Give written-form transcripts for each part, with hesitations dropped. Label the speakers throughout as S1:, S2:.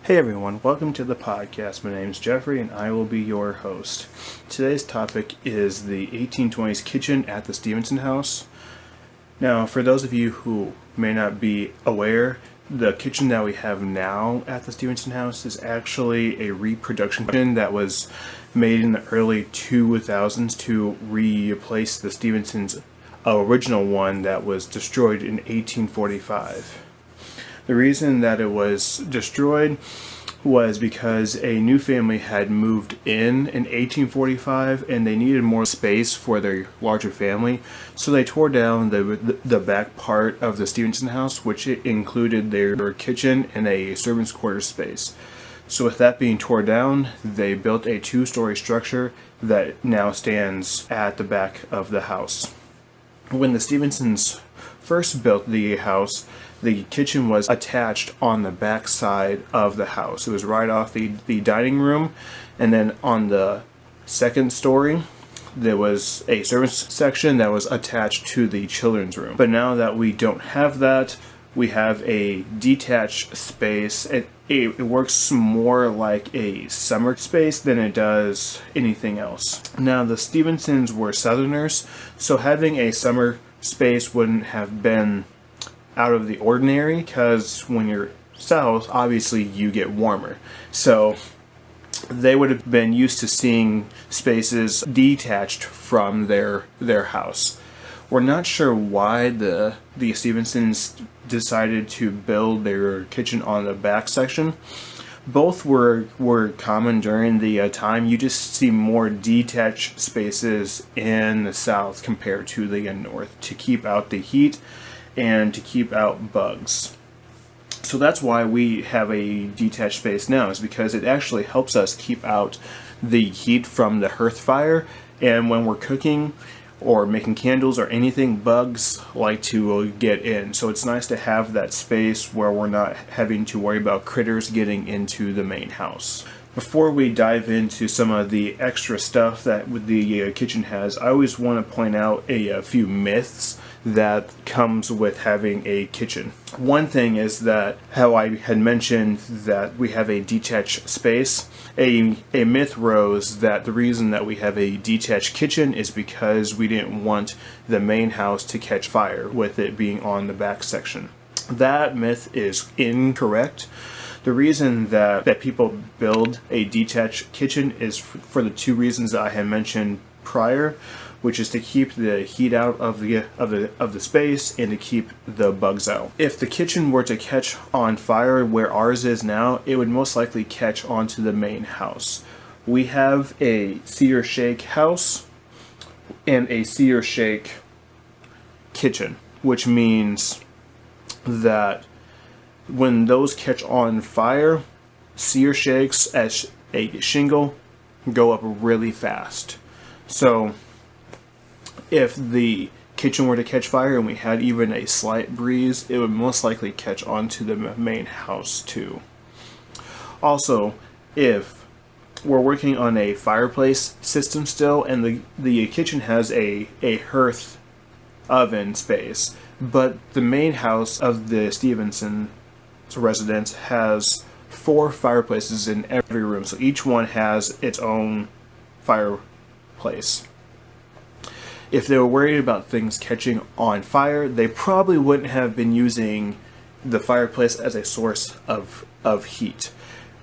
S1: Hey everyone, welcome to the podcast. My name is Jeffrey and I will be your host. Today's topic is the 1820s kitchen at the Stephenson House. Now, for those of you who may not be aware, the kitchen that we have now at the Stephenson House is actually a reproduction kitchen that was made in the early 2000s to replace the Stephenson's original one that was destroyed in 1845. The reason that it was destroyed was because a new family had moved in 1845 and they needed more space for their larger family, so they tore down the back part of the Stephenson house, which included their kitchen and a servant's quarters space. So with that being torn down, they built a two-story structure that now stands at the back of the house. When the Stephensons first built the house, the kitchen was attached on the back side of the house. It was right off the dining room, and then on the second story there was a servants section that was attached to the children's room. But now that we don't have that, we have a detached space. It works more like a summer space than it does anything else. Now, the Stephensons were Southerners, so having a summer space wouldn't have been out of the ordinary, because when you're south, obviously you get warmer. So they would have been used to seeing spaces detached from their house. We're not sure why the Stephensons decided to build their kitchen on the back section. Both were common during the time. You just see more detached spaces in the south compared to the north to keep out the heat and to keep out bugs. So that's why we have a detached space now, is because it actually helps us keep out the heat from the hearth fire, and when we're cooking or making candles or anything, bugs like to get in. So it's nice to have that space where we're not having to worry about critters getting into the main house. Before we dive into some of the extra stuff that the kitchen has, I always want to point out a few myths that comes with having a kitchen. One thing is that how I had mentioned that we have a detached space. A myth rose that the reason that we have a detached kitchen is because we didn't want the main house to catch fire with it being on the back section. That myth is incorrect. The reason that people build a detached kitchen is for the two reasons that I had mentioned prior, which is to keep the heat out of the space and to keep the bugs out. If the kitchen were to catch on fire where ours is now, it would most likely catch onto the main house. We have a sear shake house and a sear shake kitchen, which means that when those catch on fire, sear shakes as a shingle go up really fast. So if the kitchen were to catch fire and we had even a slight breeze, it would most likely catch onto the main house too. Also, if we're working on a fireplace system still and the kitchen has a hearth oven space, but the main house of the Stephenson residence has 4 fireplaces in every room, so each one has its own fireplace. If they were worried about things catching on fire, they probably wouldn't have been using the fireplace as a source of heat.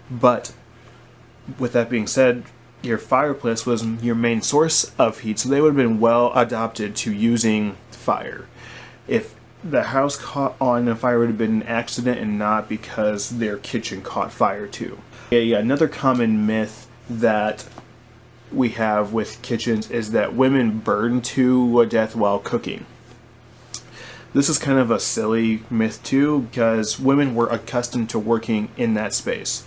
S1: But with that being said, your fireplace was your main source of heat, so they would have been well adopted to using fire. If the house caught on fire, it would have been an accident and not because their kitchen caught fire too. Another common myth that we have with kitchens is that women burn to death while cooking. This is kind of a silly myth too, because women were accustomed to working in that space.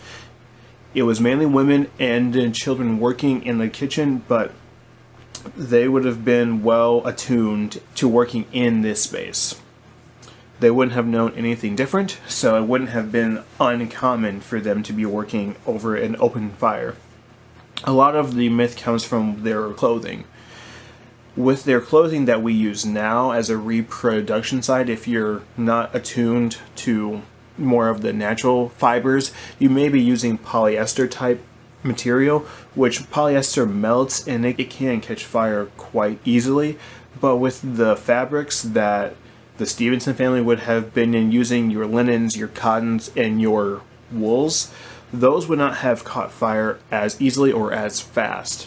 S1: It was mainly women and children working in the kitchen, but they would have been well attuned to working in this space. They wouldn't have known anything different, so it wouldn't have been uncommon for them to be working over an open fire. A lot of the myth comes from their clothing. With their clothing that we use now as a reproduction site, if you're not attuned to more of the natural fibers, you may be using polyester type material, which polyester melts and it can catch fire quite easily. But with the fabrics that the Stephenson family would have been in using, your linens, your cottons, and your wools, those would not have caught fire as easily or as fast.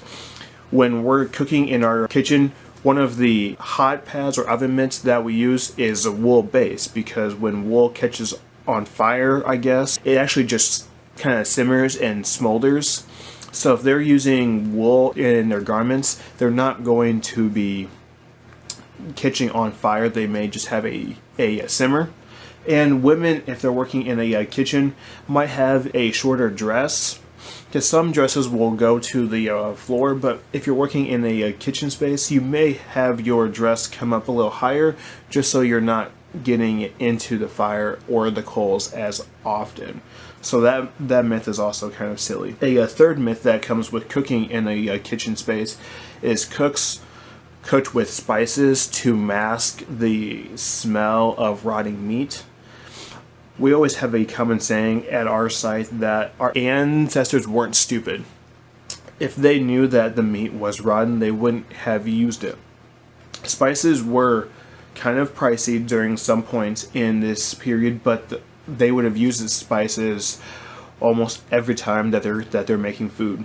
S1: When we're cooking in our kitchen, one of the hot pads or oven mitts that we use is a wool base, because when wool catches on fire, I guess, it actually just kind of simmers and smolders. So if they're using wool in their garments, they're not going to be catching on fire. They may just have a simmer. And women, if they're working in a kitchen, might have a shorter dress, because some dresses will go to the floor, but if you're working in a kitchen space, you may have your dress come up a little higher, just so you're not getting into the fire or the coals as often. So that myth is also kind of silly. A third myth that comes with cooking in a kitchen space is cooks cooked with spices to mask the smell of rotting meat. We always have a common saying at our site that our ancestors weren't stupid. If they knew that the meat was rotten, they wouldn't have used it. Spices were kind of pricey during some points in this period, but they would have used the spices almost every time that they're making food.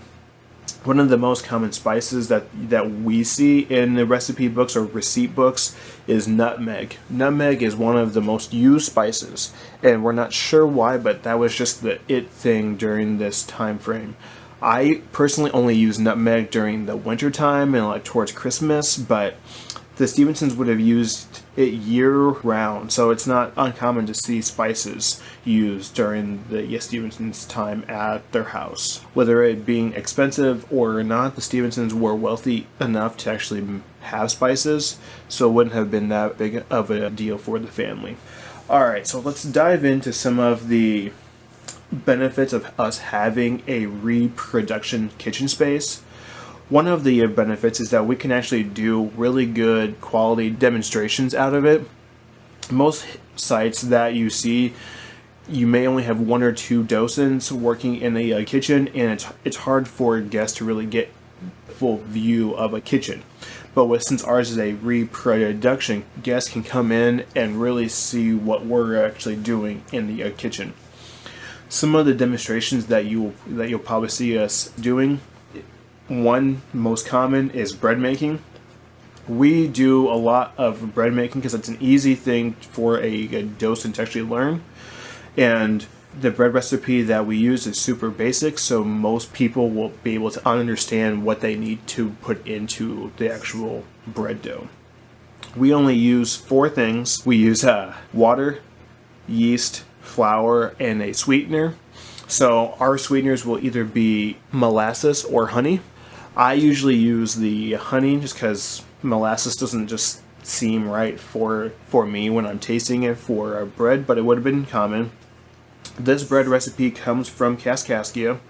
S1: One of the most common spices that we see in the recipe books or receipt books is nutmeg. Nutmeg is one of the most used spices, and we're not sure why, but that was just the it thing during this time frame. I personally only use nutmeg during the winter time and like towards Christmas, but the Stephensons would have used it year-round, so it's not uncommon to see spices used during the Stephensons' time at their house. Whether it being expensive or not, the Stephensons were wealthy enough to actually have spices, so it wouldn't have been that big of a deal for the family. Alright, so let's dive into some of the benefits of us having a reproduction kitchen space. One of the benefits is that we can actually do really good quality demonstrations out of it. Most sites that you see, you may only have one or two docents working in a kitchen, and it's hard for guests to really get a full view of a kitchen. But since ours is a reproduction, guests can come in and really see what we're actually doing in the kitchen. Some of the demonstrations that you'll probably see us doing. One most common is bread making. We do a lot of bread making because it's an easy thing for a docent to actually learn. And the bread recipe that we use is super basic, so most people will be able to understand what they need to put into the actual bread dough. We only use 4 things. We use water, yeast, flour, and a sweetener. So our sweeteners will either be molasses or honey. I usually use the honey just because molasses doesn't just seem right for me when I'm tasting it for bread, but it would have been common. This bread recipe comes from Kaskaskia,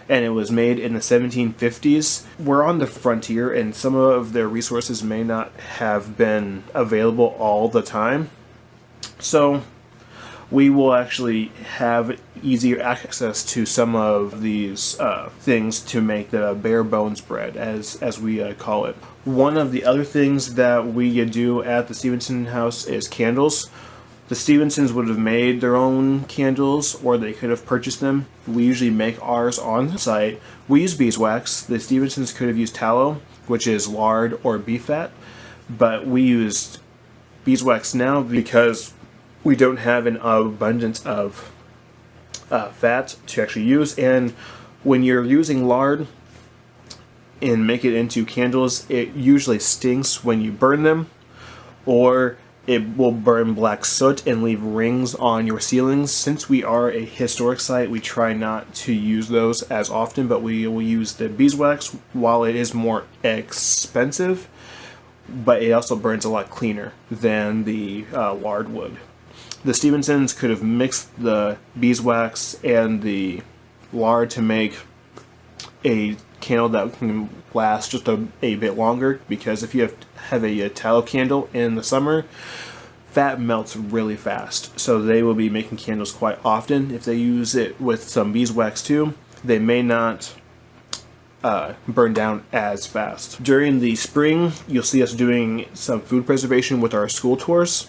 S1: and it was made in the 1750s. We're on the frontier, and some of their resources may not have been available all the time. So we will actually have easier access to some of these things to make the bare bones bread, as we call it. One of the other things that we do at the Stephenson House is candles. The Stephensons would have made their own candles, or they could have purchased them. We usually make ours on site. We use beeswax. The Stephensons could have used tallow, which is lard or beef fat, but we used beeswax now because we don't have an abundance of fat to actually use. And when you're using lard and make it into candles, it usually stinks when you burn them, or it will burn black soot and leave rings on your ceilings. Since we are a historic site, we try not to use those as often, but we will use the beeswax. While it is more expensive, but it also burns a lot cleaner than the lard would. The Stephensons could have mixed the beeswax and the lard to make a candle that can last just a bit longer, because if you have a tallow candle in the summer, fat melts really fast. So they will be making candles quite often. If they use it with some beeswax too, they may not burn down as fast. During the spring, you'll see us doing some food preservation with our school tours.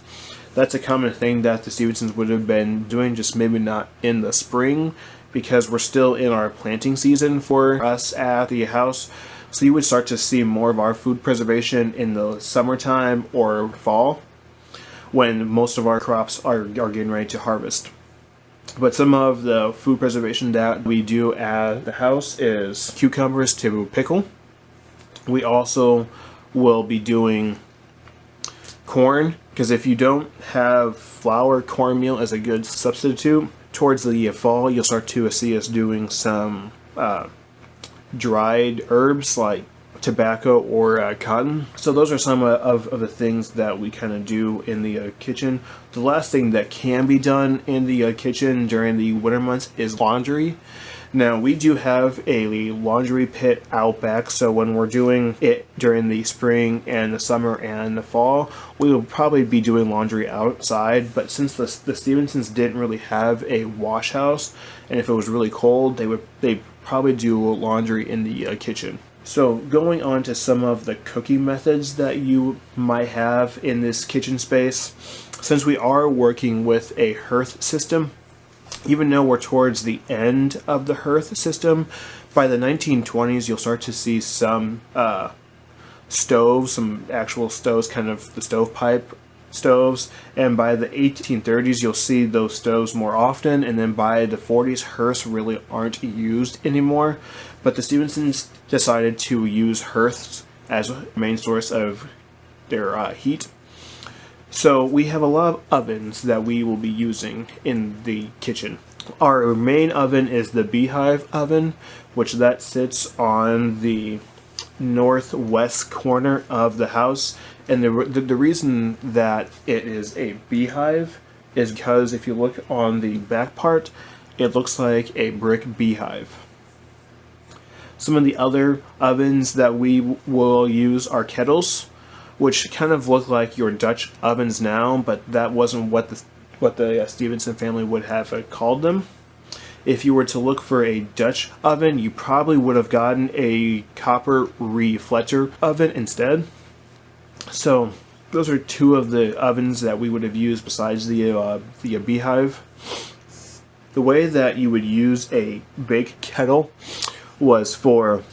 S1: That's a common thing that the Stephensons would have been doing, just maybe not in the spring, because we're still in our planting season for us at the house. So you would start to see more of our food preservation in the summertime or fall, when most of our crops are getting ready to harvest. But some of the food preservation that we do at the house is cucumbers to pickle. We also will be doing corn, because if you don't have flour, cornmeal is a good substitute. Towards the fall, you'll start to see us doing some dried herbs like tobacco or cotton. So those are some of the things that we kind of do in the kitchen. The last thing that can be done in the kitchen during the winter months is laundry. Now, we do have a laundry pit out back, so when we're doing it during the spring and the summer and the fall, we will probably be doing laundry outside. But since the Stephensons didn't really have a wash house, and if it was really cold, they'd probably do laundry in the kitchen. So going on to some of the cooking methods that you might have in this kitchen space, since we are working with a hearth system, even though we're towards the end of the hearth system, by the 1920s you'll start to see some stoves, some actual stoves, kind of the stovepipe stoves, and by the 1830s you'll see those stoves more often, and then by the 40s hearths really aren't used anymore. But the Stephensons decided to use hearths as a main source of their heat. So we have a lot of ovens that we will be using in the kitchen. Our main oven is the Beehive Oven, which that sits on the northwest corner of the house. And the reason that it is a beehive is because if you look on the back part, it looks like a brick beehive. Some of the other ovens that we will use are kettles, which kind of look like your Dutch ovens now, but that wasn't what the Stephenson family would have called them. If you were to look for a Dutch oven, you probably would have gotten a copper reflector oven instead. So those are two of the ovens that we would have used besides the Beehive. The way that you would use a big kettle was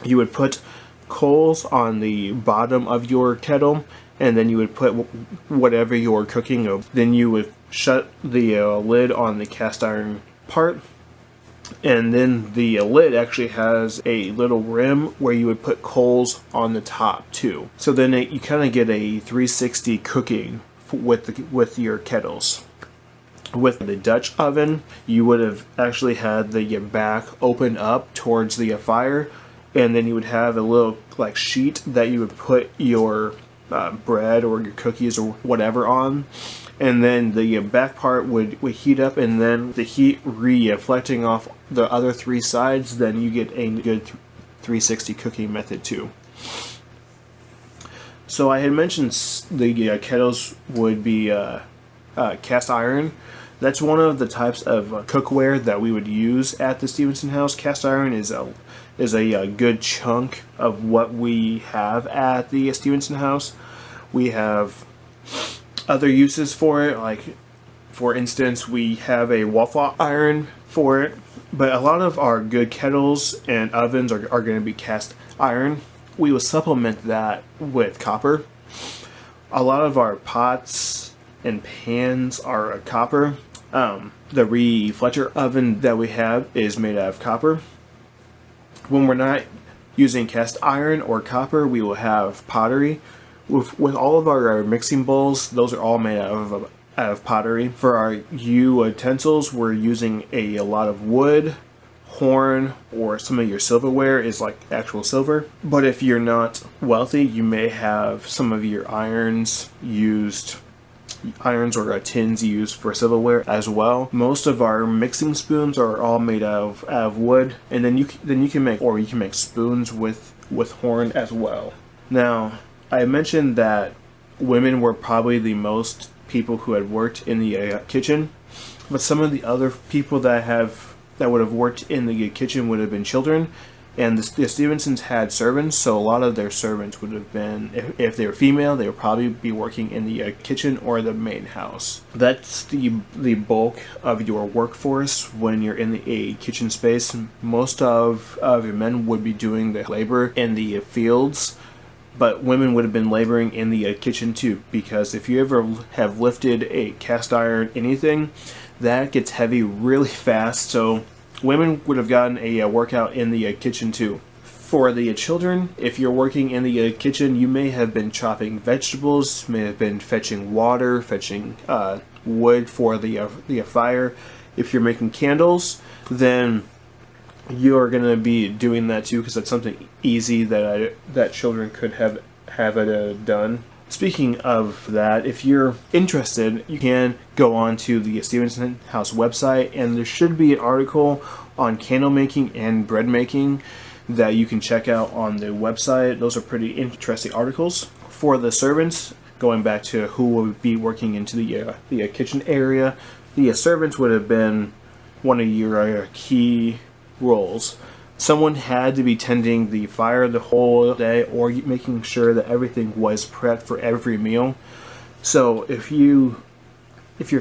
S1: you would put coals on the bottom of your kettle, and then you would put whatever you're cooking. Then you would shut the lid on the cast iron part, and then the lid actually has a little rim where you would put coals on the top too. So then you kind of get a 360 cooking with your kettles. With the Dutch oven, you would have actually had the back open up towards the fire, and then you would have a little like sheet that you would put your bread or your cookies or whatever on, and then the back part would heat up, and then the heat reflecting off the other three sides, then you get a good 360 cooking method too. So I had mentioned the kettles would be cast iron. That's one of the types of cookware that we would use at the Stephenson house. Cast iron is a good chunk of what we have at the Stephenson house. We have other uses for it, like for instance we have a waffle iron for it, but a lot of our good kettles and ovens are going to be cast iron. We will supplement that with copper. A lot of our pots and pans are copper. The reflector oven that we have is made out of copper. When we're not using cast iron or copper, we will have pottery. With all of our mixing bowls, those are all made out of pottery. For our utensils, we're using a lot of wood, horn, or some of your silverware is like actual silver. But if you're not wealthy, you may have some of your irons or tins used for silverware as well. Most of our mixing spoons are all made out of wood, and then you can make spoons with horn as well. Now, I mentioned that women were probably the most people who had worked in the kitchen, but some of the other people that would have worked in the kitchen would have been children. And the Stephensons had servants, so a lot of their servants would have been, if they were female, they would probably be working in the kitchen or the main house. That's the bulk of your workforce when you're in a kitchen space. Most of your men would be doing the labor in the fields, but women would have been laboring in the kitchen too, because if you ever have lifted a cast iron anything, that gets heavy really fast, so women would have gotten a workout in the kitchen too. For the children, if you're working in the kitchen, you may have been chopping vegetables, may have been fetching water, fetching wood for the fire. If you're making candles, then you're going to be doing that too, because that's something easy that children could have it done. Speaking of that, if you're interested, you can go on to the Stephenson House website, and there should be an article on candle making and bread making that you can check out on the website. Those are pretty interesting articles. For the servants, going back to who will be working into the kitchen area, the servants would have been one of your key roles. Someone had to be tending the fire the whole day, or making sure that everything was prepped for every meal. So if your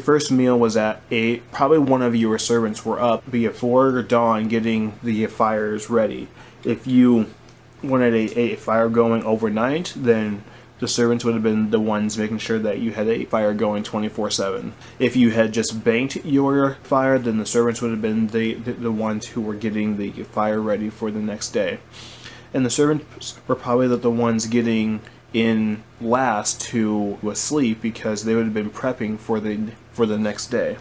S1: first meal was at 8, probably one of your servants were up before dawn getting the fires ready. If you wanted a fire going overnight, then the servants would have been the ones making sure that you had a fire going 24/7. If you had just banked your fire, then the servants would have been the ones who were getting the fire ready for the next day. And the servants were probably the ones getting in last to sleep, because they would have been prepping for the next day.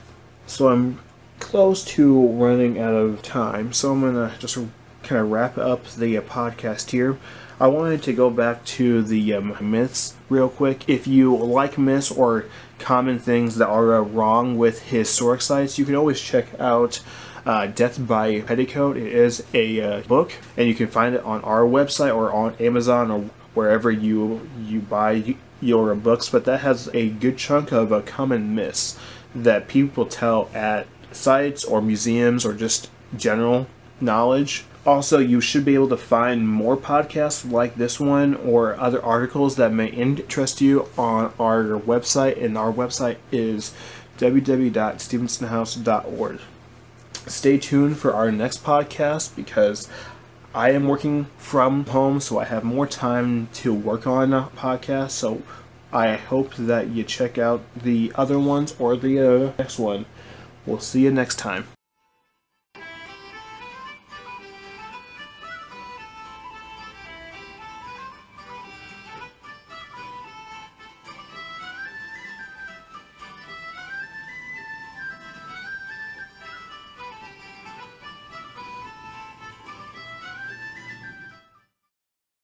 S1: So I'm close to running out of time, so I'm going to just kind of wrap up the podcast here. I wanted to go back to the myths real quick. If you like myths or common things that are wrong with historic sites, you can always check out Death by Petticoat. It is a book, and you can find it on our website or on Amazon or wherever you buy your books. But that has a good chunk of common myths that people tell at sites or museums or just general knowledge. Also, you should be able to find more podcasts like this one or other articles that may interest you on our website, and our website is www.stephensonhouse.org. Stay tuned for our next podcast, because I am working from home, so I have more time to work on podcasts, so I hope that you check out the other ones or the next one. We'll see you next time.